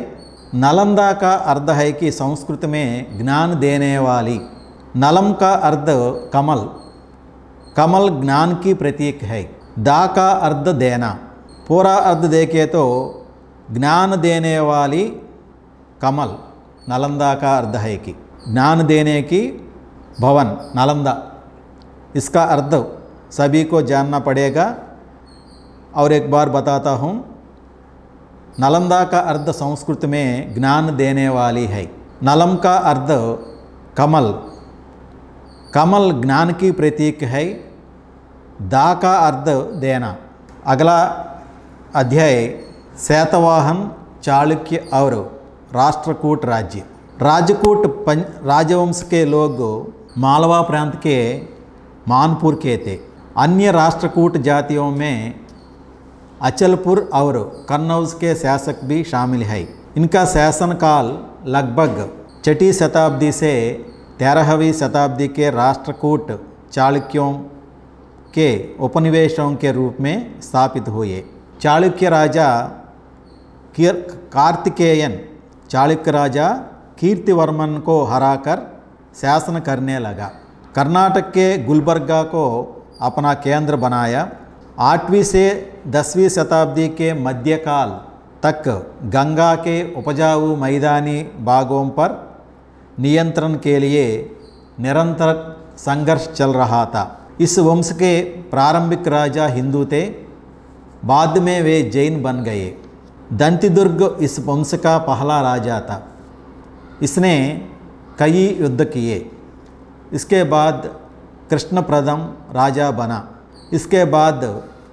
नालंदा का अर्थ है कि संस्कृत में ज्ञान देने वाली। नलम का अर्थ कमल, कमल ज्ञान की प्रतीक है। दा का अर्थ देना। पूरा अर्थ देखे तो ज्ञान देने वाली कमल नालंदा का अर्थ है कि ज्ञान देने की भवन नालंदा। इसका अर्थ सभी को जानना पड़ेगा और एक बार बताता हूँ। नालंदा का अर्थ संस्कृत में ज्ञान देने वाली है। नलम का अर्थ कमल, कमल ज्ञान की प्रतीक है। दा का अर्थ देना। अगला अध्याय శాతవాహन, चालुक्य और राष्ट्रकूट राज्य। राजकूट राजवंश के लोग मालवा प्रांत के मानपुर के थे। अन्य राष्ट्रकूट जातियों में अचलपुर और कन्नौज के शासक भी शामिल हैं। इनका शासनकाल लगभग 6वीं शताब्दी से 13वीं शताब्दी के राष्ट्रकूट चालुक्यों के उपनिवेशों के रूप में स्थापित हुए। चालुक्य राजा कार्तिकेयन चालुक्य राजा कीर्तिवर्मन को हराकर शासन करने लगा। कर्नाटक के गुलबर्गा को अपना केंद्र बनाया। 8वीं से 10वीं शताब्दी के मध्यकाल तक गंगा के उपजाऊ मैदानी भागों पर नियंत्रण के लिए निरंतर संघर्ष चल रहा था। इस वंश के प्रारंभिक राजा हिंदू थे, बाद में वे जैन बन गए। दंतिदुर्ग इस वंश का पहला राजा था। इसने कई युद्ध किए। इसके बाद कृष्णप्रथम राजा बना। इसके बाद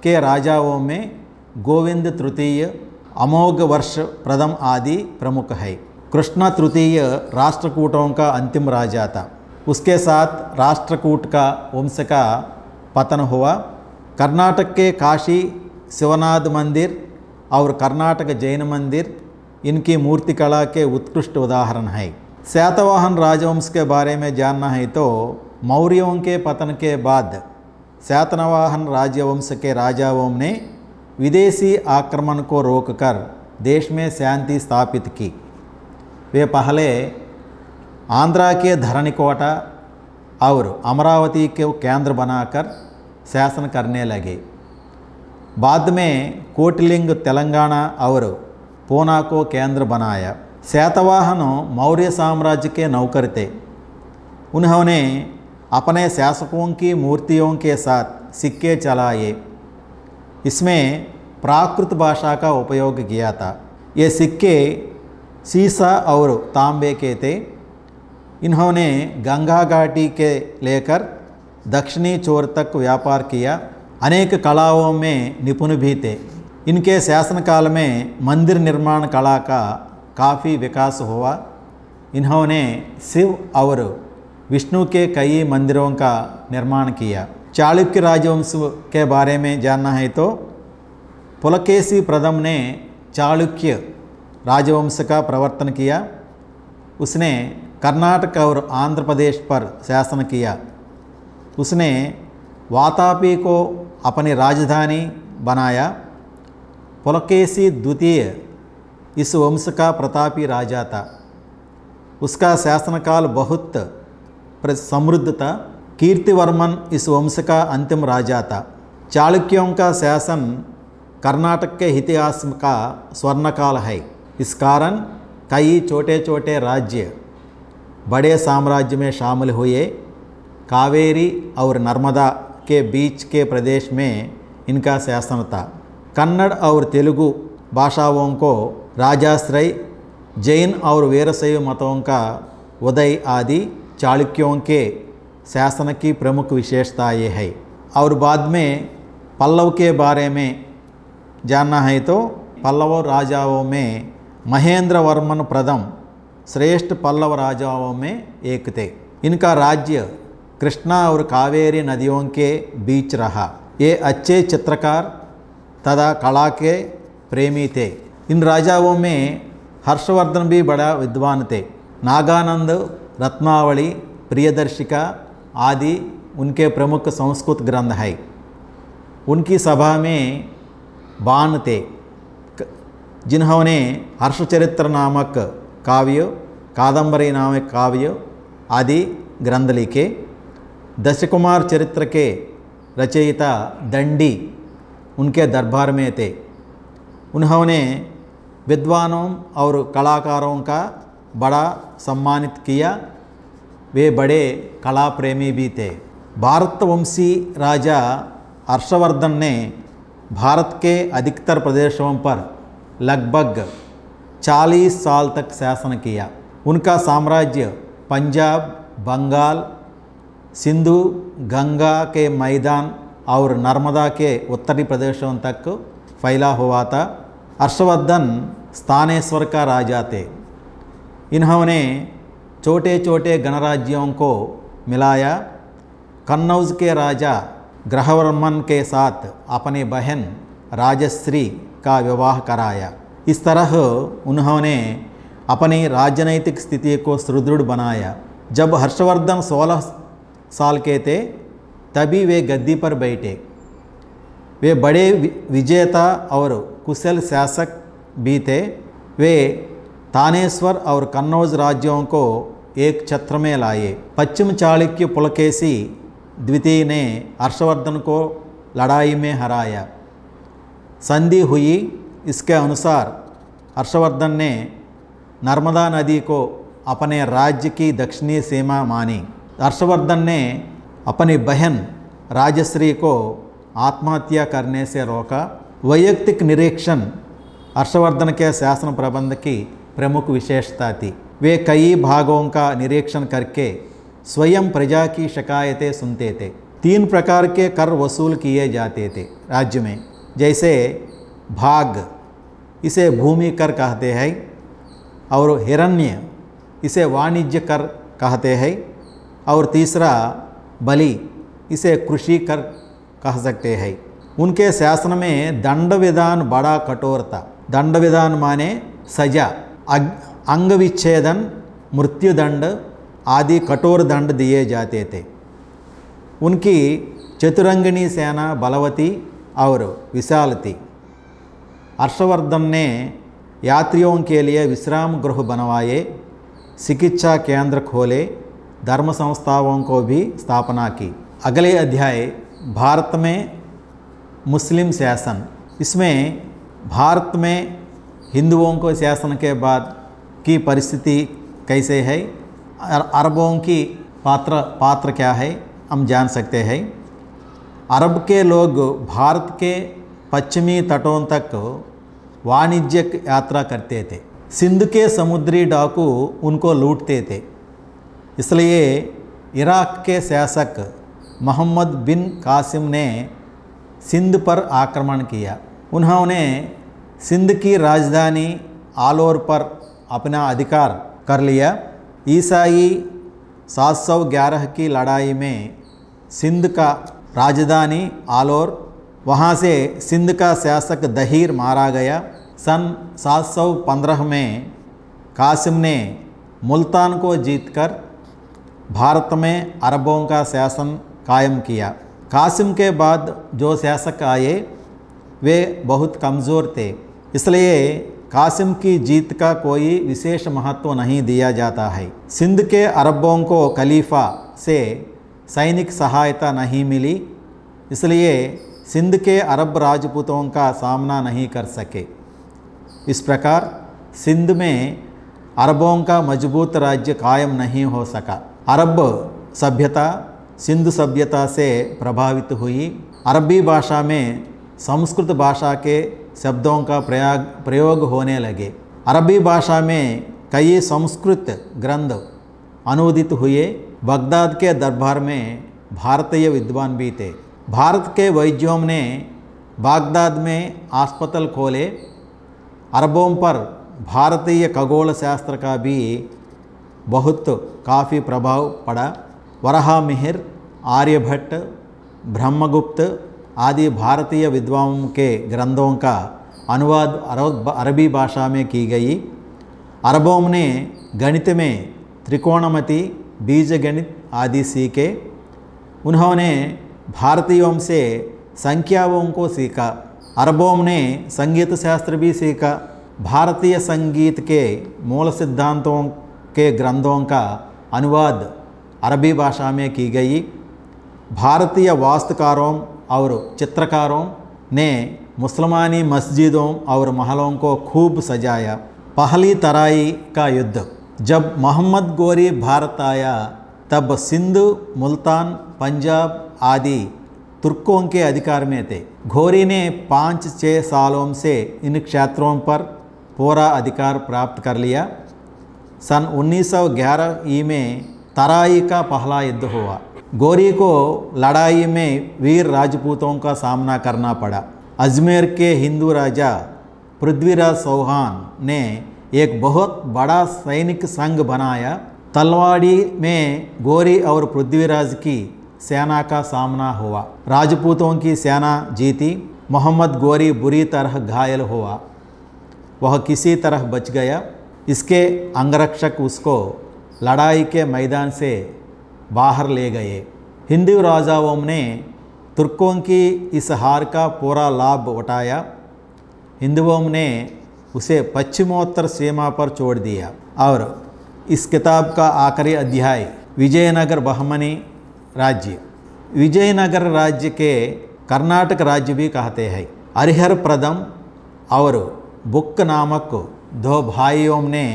के राजाओं में गोविंद तृतीय, अमोघ वर्ष प्रथम आदि प्रमुख है। कृष्ण तृतीय राष्ट्रकूटों का अंतिम राजा था। उसके साथ राष्ट्रकूट का वंश का पतन हुआ। कर्नाटक के काशी शिवनाथ मंदिर और कर्नाटक जैन मंदिर इनकी मूर्ति कला के उत्कृष्ट उदाहरण है। శాతవాహन राजवंश के बारे में जानना है तो मौर्यों के पतन के बाद శాతవాహन राजवंश के राजाओं ने विदेशी आक्रमण को रोककर देश में शांति स्थापित की। वे पहले आंध्रा के धरणीकोटा और अमरावती को केंद्र बनाकर शासन करने लगे। बाद में कोटलिंग तेलंगाना और पूना को केंद्र बनाया। శాతవాహन मौर्य साम्राज्य के नौकर थे। उन्होंने अपने शासकों की मूर्तियों के साथ सिक्के चलाए। इसमें प्राकृत भाषा का उपयोग किया था। ये सिक्के सीसा और तांबे के थे। इन्होंने गंगा घाटी के लेकर दक्षिणी छोर तक व्यापार किया। अनेक कलाओं में निपुण भी थे। इनके शासनकाल में मंदिर निर्माण कला का काफ़ी विकास हुआ। इन्होंने शिव और विष्णु के कई मंदिरों का निर्माण किया। चालुक्य राजवंश के बारे में जानना है तो पुलकेशी प्रथम ने चालुक्य राजवंश का प्रवर्तन किया। उसने कर्नाटक और आंध्र प्रदेश पर शासन किया। उसने वातापी को अपनी राजधानी बनाया। पुलकेशी द्वितीय इस वंश का प्रतापी राजा था। उसका शासनकाल बहुत समृद्ध था। कीर्तिवर्मन इस वंश का अंतिम राजा था। चालुक्यों का शासन कर्नाटक के इतिहास का स्वर्णकाल है। इस कारण कई छोटे छोटे राज्य बड़े साम्राज्य में शामिल हुए। कावेरी और नर्मदा के बीच के प्रदेश में इनका शासन था। कन्नड़ और तेलुगु भाषाओं को राजाश्रय, जैन और वीरशैव मतों का उदय आदि चालुक्यों के शासन की प्रमुख विशेषताएं हैं। और बाद में पल्लव के बारे में जानना है तो पल्लव राजाओं में महेंद्रवर्मन प्रथम श्रेष्ठ पल्लव राजाओं में एक थे। इनका राज्य कृष्णा और कावेरी नदियों के बीच रहा। ये अच्छे चित्रकार तथा कला के प्रेमी थे। इन राजाओं में हर्षवर्धन भी बड़ा विद्वान थे। नागानंद, रत्नावली, प्रियदर्शिका आदि उनके प्रमुख संस्कृत ग्रंथ हैं। उनकी सभा में बाण थे जिन्होंने हर्षचरित्र नामक काव्य, कादंबरी नामक काव्य आदि ग्रंथ लिखे। दशकुमार चरित्र के रचयिता दंडी उनके दरबार में थे। उन्होंने विद्वानों और कलाकारों का बड़ा सम्मानित किया। वे बड़े कला प्रेमी भी थे। भारतवंशी राजा हर्षवर्धन ने भारत के अधिकतर प्रदेशों पर लगभग 40 साल तक शासन किया। उनका साम्राज्य पंजाब, बंगाल, सिंधु, गंगा के मैदान और नर्मदा के उत्तरी प्रदेशों तक फैला हुआ था। हर्षवर्धन स्थानेश्वर का राजा थे। इन्होंने छोटे छोटे गणराज्यों को मिलाया। कन्नौज के राजा ग्रहवर्मन के साथ अपनी बहन राजश्री का विवाह कराया। इस तरह उन्होंने अपनी राजनैतिक स्थिति को सुदृढ़ बनाया। जब हर्षवर्धन 16 साल के थे तभी वे गद्दी पर बैठे। वे बड़े विजेता और कुशल शासक भी थे। वे थानेश्वर और कन्नौज राज्यों को एक छत्र में लाए। पश्चिम चालुक्य पुलकेशी द्वितीय ने हर्षवर्धन को लड़ाई में हराया। संधि हुई। इसके अनुसार हर्षवर्धन ने नर्मदा नदी को अपने राज्य की दक्षिणी सीमा मानी। हर्षवर्धन ने अपनी बहन राजश्री को आत्महत्या करने से रोका। वैयक्तिक निरीक्षण हर्षवर्धन के शासन प्रबंध की प्रमुख विशेषता थी। वे कई भागों का निरीक्षण करके स्वयं प्रजा की शिकायतें सुनते थे। 3 प्रकार के कर वसूल किए जाते थे राज्य में, जैसे भाग, इसे भूमि कर कहते हैं, और हिरण्य, इसे वाणिज्य कर कहते हैं, और तीसरा बलि, इसे कृषि कर कह सकते हैं। उनके शासन में दंड विधान बड़ा कठोर था। दंड विधान माने सजा, अंग विच्छेदन, मृत्युदंड आदि कठोर दंड दिए जाते थे। उनकी चतुरंगिनी सेना बलवती और विशाल थी। हर्षवर्धन ने यात्रियों के लिए विश्राम गृह बनवाए, चिकित्सा केंद्र खोले, धर्म संस्थाओं को भी स्थापना की। अगले अध्याय भारत में मुस्लिम शासन। इसमें भारत में हिंदुओं को शासन के बाद की परिस्थिति कैसे है, अरबों की पात्र क्या है, हम जान सकते हैं। अरब के लोग भारत के पश्चिमी तटों तक वाणिज्यिक यात्रा करते थे। सिंध के समुद्री डाकू उनको लूटते थे। इसलिए इराक के शासक मोहम्मद बिन कासिम ने सिंध पर आक्रमण किया। उन्होंने सिंध की राजधानी आलोर पर अपना अधिकार कर लिया। ईसाई 711 की लड़ाई में सिंध का राजधानी आलोर, वहाँ से सिंध का शासक दहीर मारा गया। सन 715 में कासिम ने मुल्तान को जीतकर भारत में अरबों का शासन कायम किया। कासिम के बाद जो शासक आए वे बहुत कमज़ोर थे, इसलिए कासिम की जीत का कोई विशेष महत्व नहीं दिया जाता है। सिंध के अरबों को खलीफा से सैनिक सहायता नहीं मिली, इसलिए सिंध के अरब राजपूतों का सामना नहीं कर सके। इस प्रकार सिंध में अरबों का मजबूत राज्य कायम नहीं हो सका। अरब सभ्यता सिंध सभ्यता से प्रभावित हुई। अरबी भाषा में संस्कृत भाषा के शब्दों का प्रयोग होने लगे। अरबी भाषा में कई संस्कृत ग्रंथ अनुदित हुए। बगदाद के दरबार में भारतीय विद्वान भी थे। भारत के वैद्यों ने बगदाद में अस्पताल खोले। अरबों पर भारतीय खगोल शास्त्र का भी बहुत काफ़ी प्रभाव पड़ा। वराहमिहिर, आर्यभट्ट, ब्रह्मगुप्त आदि भारतीय विद्वानों के ग्रंथों का अनुवाद अरबी भाषा में की गई। अरबों ने गणित में त्रिकोणमिति, बीजगणित आदि सीखे। उन्होंने भारतीयों से संख्याओं को सीखा। अरबों ने संगीत शास्त्र भी सीखा। भारतीय संगीत के मूल सिद्धांतों के ग्रंथों का अनुवाद अरबी भाषा में की गई। भारतीय वास्तुकारों और चित्रकारों ने मुसलमानी मस्जिदों और महलों को खूब सजाया। पहली तराई का युद्ध। जब मोहम्मद गोरी भारत आया तब सिंध, मुल्तान, पंजाब आदि तुर्कों के अधिकार में थे। घोरी ने 5-6 सालों से इन क्षेत्रों पर पूरा अधिकार प्राप्त कर लिया। सन 1911 में तराई का पहला युद्ध हुआ। गौरी को लड़ाई में वीर राजपूतों का सामना करना पड़ा। अजमेर के हिंदू राजा पृथ्वीराज चौहान ने एक बहुत बड़ा सैनिक संघ बनाया। तलवाड़ी में गौरी और पृथ्वीराज की सेना का सामना हुआ। राजपूतों की सेना जीती। मोहम्मद गौरी बुरी तरह घायल हुआ। वह किसी तरह बच गया। इसके अंगरक्षक उसको लड़ाई के मैदान से बाहर ले गए। हिंदू राजाओं ने तुर्कों की इस हार का पूरा लाभ उठाया। हिंदुओं ने उसे पश्चिमोत्तर सीमा पर छोड़ दिया। और इस किताब का आखिरी अध्याय विजयनगर बहमनी राज्य। विजयनगर राज्य के कर्नाटक राज्य भी कहते हैं। हरिहर प्रथम और बुक्क नामक दो भाइयों ने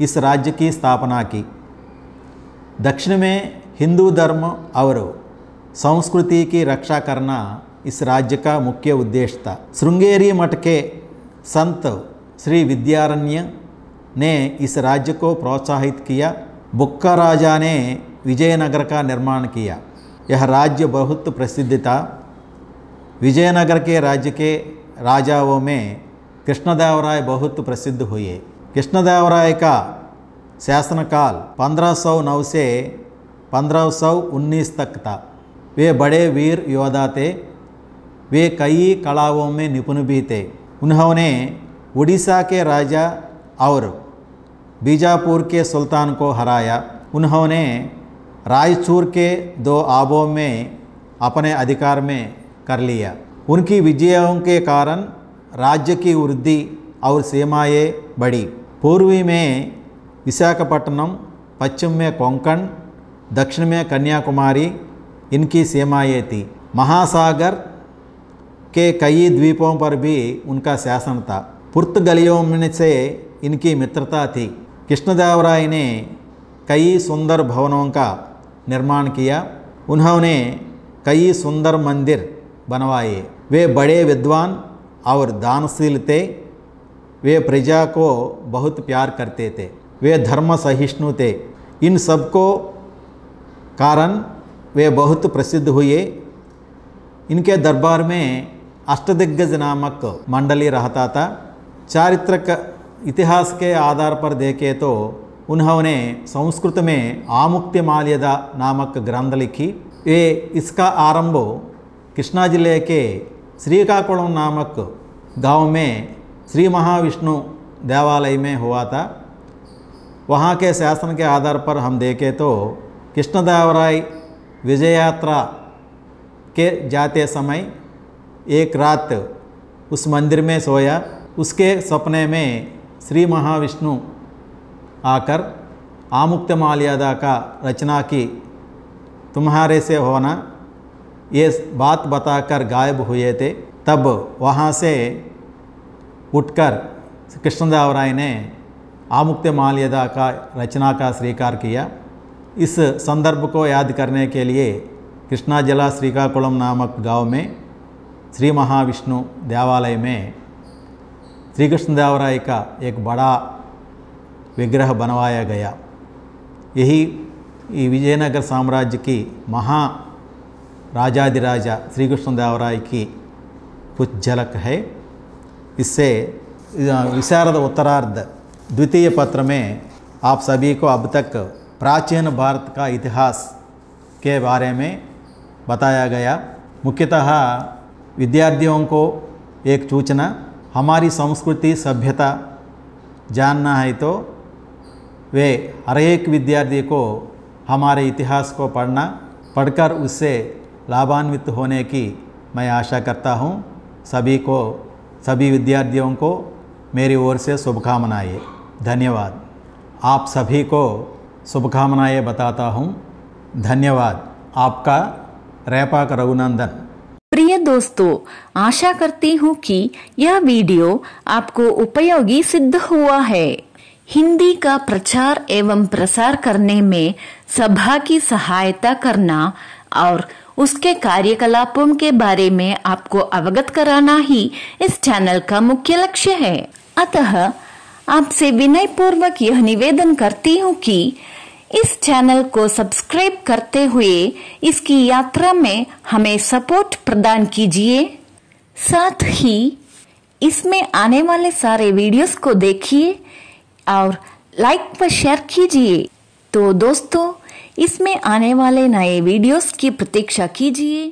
इस राज्य की स्थापना की। दक्षिण में हिंदू धर्म और संस्कृति की रक्षा करना इस राज्य का मुख्य उद्देश्य था। श्रृंगेरी मठ के संत श्री विद्यारण्य ने इस राज्य को प्रोत्साहित किया। बुक्का राजा ने विजयनगर का निर्माण किया। यह राज्य बहुत प्रसिद्ध था। विजयनगर के राज्य के राजाओं में कृष्णदेवराय बहुत प्रसिद्ध हुए। कृष्णदेवराय का शासनकाल 1509 से 1519 तक था। वे बड़े वीर योद्धा थे। वे कई कलाओं में निपुण भी थे। उन्होंने उड़ीसा के राजा और बीजापुर के सुल्तान को हराया। उन्होंने रायचूर के 2 आबों में अपने अधिकार में कर लिया। उनकी विजयों के कारण राज्य की वृद्धि और सीमाएँ बढ़ी। पूर्वी में विशाखापट्टनम, पश्चिम में कोंकण, दक्षिण में कन्याकुमारी इनकी सीमाएँ थी। महासागर के कई द्वीपों पर भी उनका शासन था। पुर्तगालियों से इनकी मित्रता थी। कृष्णदेवराय ने कई सुंदर भवनों का निर्माण किया। उन्होंने कई सुंदर मंदिर बनवाए। वे बड़े विद्वान और दानशील थे। वे प्रजा को बहुत प्यार करते थे। वे धर्म सहिष्णु थे। इन सब को कारण वे बहुत प्रसिद्ध हुए। इनके दरबार में अष्टदिग्गज नामक मंडली रहता था। चारित्रिक इतिहास के आधार पर देखें तो उन्होंने संस्कृत में आमुक्तिमाल्यदा नामक ग्रंथ लिखी। ये इसका आरंभ कृष्णा जिले के श्रीकाकुलम नामक गांव में श्री महाविष्णु देवालय में हुआ था। वहाँ के शासन के आधार पर हम देखें तो कृष्णदेवराय विजय यात्रा के जाते समय एक रात उस मंदिर में सोया। उसके सपने में श्री महाविष्णु आकर आमुक्तिमाल्यदा का रचना की, तुम्हारे से होना, ये बात बताकर गायब हुए थे। तब वहाँ से उठकर कृष्णदेवराय ने आमुक्तिमाल्यदा का रचना का स्वीकार किया। इस संदर्भ को याद करने के लिए कृष्णा जिला श्रीकाकुलम नामक गांव में श्री महाविष्णु देवालय में श्री कृष्णदेवराय का एक बड़ा विग्रह बनवाया गया। यही विजयनगर साम्राज्य की महा राजाधिराजा श्री कृष्णदेवराय की कुछ झलक है। इससे विशारद उत्तरार्ध द्वितीय पत्र में आप सभी को अब तक प्राचीन भारत का इतिहास के बारे में बताया गया। मुख्यतः विद्यार्थियों को एक सूचना, हमारी संस्कृति सभ्यता जानना है तो वे हर एक विद्यार्थी को हमारे इतिहास को पढ़कर उससे लाभान्वित होने की मैं आशा करता हूँ। सभी विद्यार्थियों को मेरी ओर से शुभकामनाएँ। धन्यवाद। आप सभी को शुभकामनाएँ बताता हूँ। धन्यवाद। आपका रेपाक रघुनंदन। प्रिय दोस्तों, आशा करती हूँ कि यह वीडियो आपको उपयोगी सिद्ध हुआ है। हिंदी का प्रचार एवं प्रसार करने में सभा की सहायता करना और उसके कार्यकलापों के बारे में आपको अवगत कराना ही इस चैनल का मुख्य लक्ष्य है। अतः आपसे विनय पूर्वक यह निवेदन करती हूँ कि इस चैनल को सब्सक्राइब करते हुए इसकी यात्रा में हमें सपोर्ट प्रदान कीजिए। साथ ही इसमें आने वाले सारे वीडियोस को देखिए और लाइक व शेयर कीजिए। तो दोस्तों, इसमें आने वाले नए वीडियोस की प्रतीक्षा कीजिए।